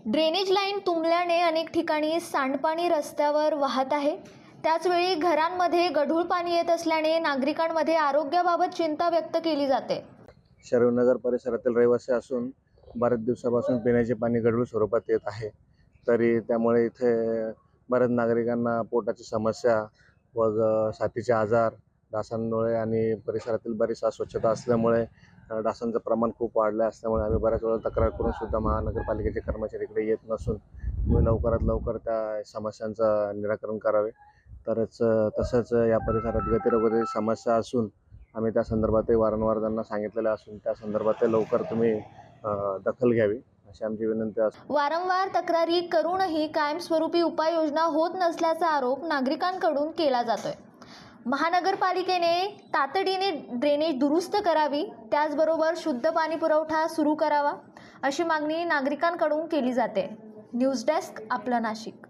Drainage line तुंबल्याने अनेक ठिकाणी सांडपाणी रस्त्यावर वाहत आहे। त्याचवेळी घरांमध्ये गढूळ पाणी येत असल्याने नागरिकांमध्ये आरोग्याबाबत चिंता व्यक्त केली जाते। शरवनगर परिसरातील रहिवासी असून बरेच दिवसापासून पिण्याचे पाणी गढूळ स्वरूपात येत आहे। तरी त्यामुळे इथे बऱ्याच नागरिकांना पोटाची समस्या व साथीचे आजार, डासांमुळे आणि परिसरातील बरीच अस्वच्छता असल्यामुळे डासांचं प्रमाण खूप वाढलं असल्यामुळे आम्ही बऱ्याच वेळा तक्रार करून सुद्धा महानगरपालिकेचे कर्मचारी इकडे येत नसून तुम्ही लवकरात लवकर त्या समस्यांचं निराकरण करावे। तसंच या परिसरात गतिरोगाची समस्या असून आम्ही त्या संदर्भातही वारंवार त्यांना सांगितलेलं असून त्या संदर्भात लवकर तुम्ही दखल घ्यावी अशी आमची विनंती आहे। वारंवार तक्रारी करूनही कायमस्वरूपी उपाययोजना होत नसल्याचा आरोप नागरिकांकडून केला जातोय। महानगरपालिकेने तातडीने ड्रेनेज दुरुस्त करावी, त्याचबरोबर शुद्ध पाणी पुरवठा सुरू करावा अशी मागणी नागरिकांकडून केली जाते। न्यूज डेस्क, आपलं नाशिक।